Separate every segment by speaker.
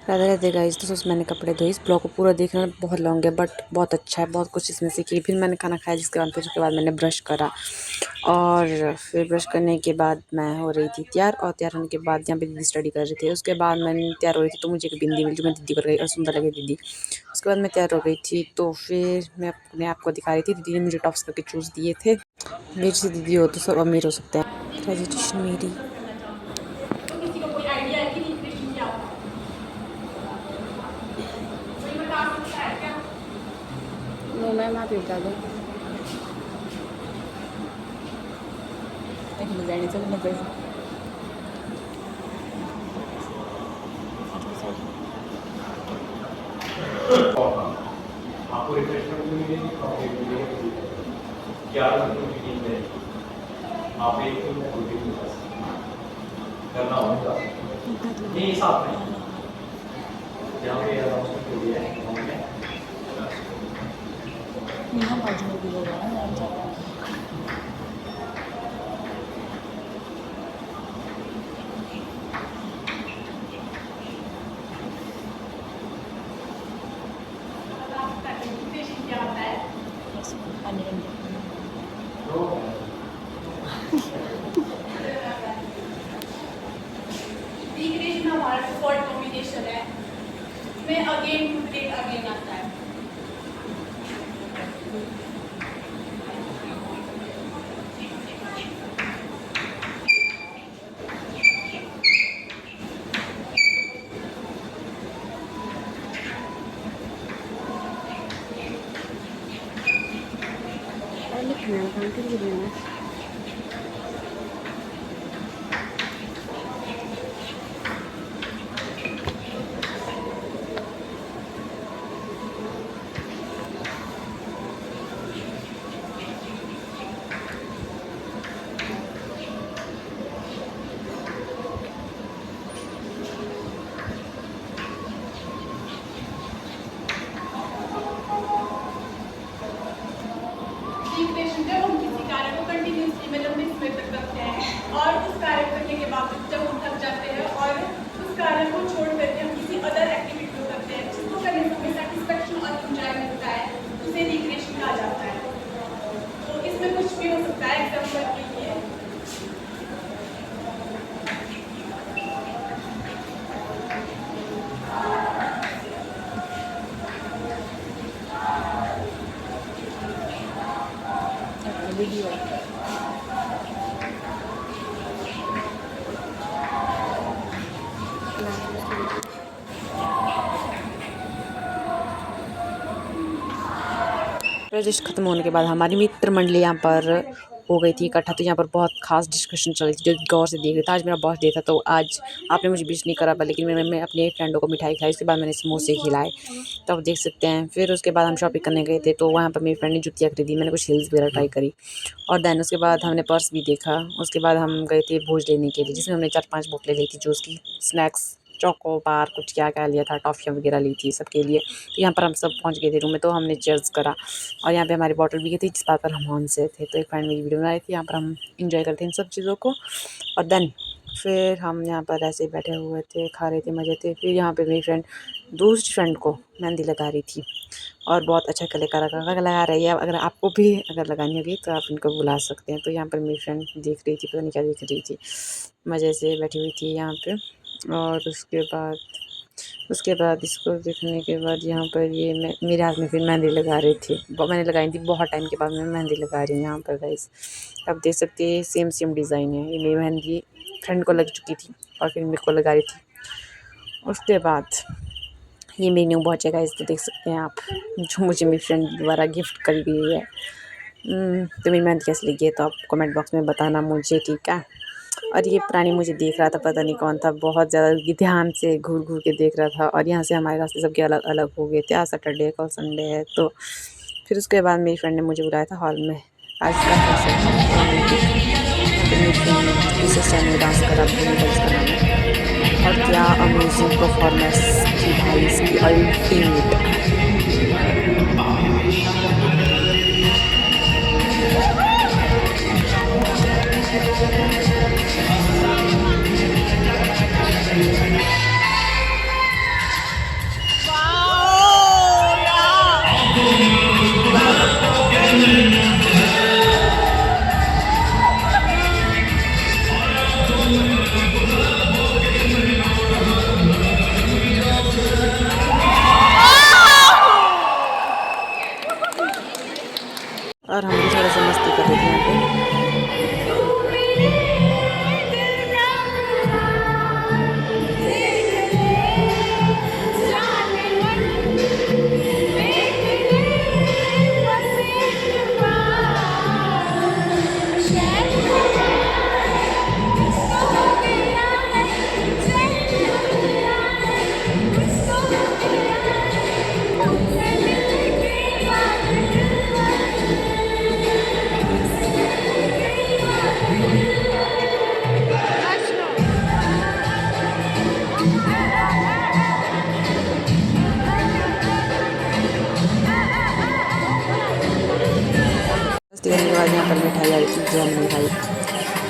Speaker 1: Radhe Radhe guys. तो सोच मैंने कपड़े धोए। इस ब्लॉग को पूरा देखना, बहुत लॉन्ग है बट बहुत अच्छा है, बहुत कुछ इसमें सीखी। फिर मैंने खाना खाया, उसके बाद मैंने ब्रश करा और फिर ब्रश करने के बाद मैं हो रही थी तैयार। और तैयार होने के बाद यहाँ पे दीदी स्टडी कर रहे थे। उसके बाद मैंने तैयार हो रही थी तो मुझे एक बिंदी मिली जो मैं दीदी कर गई और सुंदर लगी दीदी। उसके बाद मैं तैयार हो गई थी तो फिर मैं अपने आप को दिखा रही थी। दीदी ने मुझे टॉप्स करके चूज़ दिए थे। मेरी से दीदी हो तो सब अमीर हो सकते हैं। प्रेजेंटेशन मेरी
Speaker 2: नो मैम आप बता दो।
Speaker 3: आपको रिफ्रेशमेंट भी मिलेगी, कॉफी भी मिलेगी। 11 मीटिंग में आप एक दिन में मीटिंग करना होगा। नहीं साथ में जहाँ पे अनाउंसमेंट हो गया है
Speaker 2: यहाँ बाजू में भी होगा ना मैम जाता है।
Speaker 4: रिक्रिएशन हमारा डिफॉल्ट कॉम्बिनेशन है, में अगेन टू ग्रेट अगेन आता है।
Speaker 2: और लिखना है काम के लिए देना है।
Speaker 4: रिक्रिएशन जब हम किसी कार्य को कंटिन्यूसली में लंबे समय तक करते हैं और उस कार्य करने के बाद जब हम थक जाते हैं और उस कार्य को छोड़ करके हम किसी अदर एक्टिविटी को करते हैं जिसको करने से हमें सेटिस्फेक्शन और एंजॉय मिलता है, उसे रिक्रिएशन कहा जाता है। तो इसमें कुछ भी हो सकता है। एग्जाम्पल के लिए
Speaker 2: वीडियो
Speaker 1: प्रोजेक्ट खत्म होने के बाद हमारी मित्र मंडली यहाँ पर हो गई थी इकट्ठा। तो यहाँ पर बहुत खास डिस्कशन चल रही थी जो गौर से देख रही थी। आज मेरा बर्थडे था तो आज आपने मुझे विश नहीं करा पर लेकिन मैं अपने फ्रेंडों को मिठाई खिलाई। उसके बाद मैंने समोसे खिलाए तो आप देख सकते हैं। फिर उसके बाद हम शॉपिंग करने गए थे तो वहाँ पर मेरी फ्रेंड ने जुतियाँ खरीदी, मैंने कुछ हील्स वगैरह ट्राई करी। और दैन उसके बाद हमने पर्स भी देखा। उसके बाद हम गए थे भोज लेने के लिए जिसमें हमने 4-5 बोतलें ली थी जूस की, स्नैक्स, चोको बार, कुछ क्या क्या लिया था, टॉफ़ियाँ वगैरह ली थी सबके लिए। तो यहाँ पर हम सब पहुँच गए थे रूम में तो हमने चीयर्स करा और यहाँ पे हमारी बॉटल भी गई थी जिस बात पर हम ऑन से थे। तो एक फ्रेंड मेरी वीडियो बना रही थी, यहाँ पर हम इंजॉय करते हैं इन सब चीज़ों को। और देन फिर हम यहाँ पर ऐसे ही बैठे हुए थे, खा रहे थे, मज़े थे। फिर यहाँ पे मेरी फ्रेंड दूसरी फ्रेंड को मेहंदी लगा रही थी और बहुत अच्छा कलर लगा रही है। अगर आपको भी अगर लगानी होगी तो आप इनको बुला सकते हैं। तो यहाँ पर मेरी फ्रेंड देख रही थी, पता नहीं क्या देख रही थी, मज़े से बैठी हुई थी यहाँ पे। और उसके बाद इसको देखने के बाद यहाँ पर ये मैं मेरे हाथ में फिर मेहंदी लगा रही थी। मैंने लगाई थी बहुत टाइम के बाद मैं मेहंदी लगा रही हूँ यहाँ पर गाइस। आप देख सकते हैं सेम डिज़ाइन है। ये मेरी मेहंदी फ्रेंड को लग चुकी थी और फिर मेरे को लगा रही थी। उसके बाद ये मेरी न्यू वॉच है गाइस, तो देख सकते हैं आप, जो मुझे मेरी फ्रेंड द्वारा गिफ्ट करी गई है। तो मेरी मेहंदी कैसी लगी है तो आप कमेंट बॉक्स में बताना मुझे, ठीक है। और ये प्राणी मुझे देख रहा था, पता नहीं कौन था, बहुत ज़्यादा ध्यान से घूर के देख रहा था। और यहाँ से हमारे रास्ते सबके अलग अलग हो गए थे। आज सैटरडे है, कल संडे है। तो फिर उसके बाद मेरी फ्रेंड ने मुझे बुलाया था हॉल में। आज का डांस करा और क्या अमेजिंग परफॉर्मेंस थी भाई इसकी, अल्टीमेट। मस्ती करने के बाद यहाँ पर मिठाई आई थी जो हमने खाई।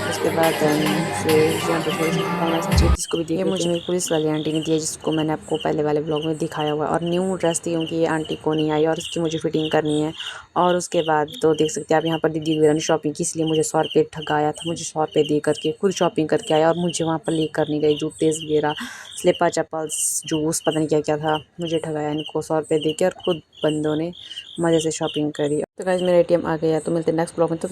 Speaker 1: उसके बाद फिर यहाँ पर थोड़ी सी परफॉर्मेंस अच्छी थी, इसको भी देखिए। मुझे मेरी पुलिस वाली आंटी ने दिया जिसको मैंने आपको पहले वाले ब्लॉग में दिखाया हुआ है, और न्यू ड्रेस थी क्योंकि ये आंटी को नहीं आई और इसकी मुझे फिटिंग करनी है। और उसके बाद तो देख सकते हैं आप यहाँ पर दीदी वगैरह ने शॉपिंग की, इसलिए मुझे 100 रुपये ठगाया था। मुझे 100 रुपये दे करके खुद शॉपिंग करके आया और मुझे वहाँ पर लेकर नहीं गई। जूते वगैरह, स्लीपर, चप्पल्स, जूस, पता नहीं क्या क्या था, मुझे ठगाया इनको 100 रुपये दे के और खुद बंदों ने मज़े से शॉपिंग करी। तो गाइस मेरा ATM आ गया, तो मिलते हैं नेक्स्ट ब्लॉग में। तो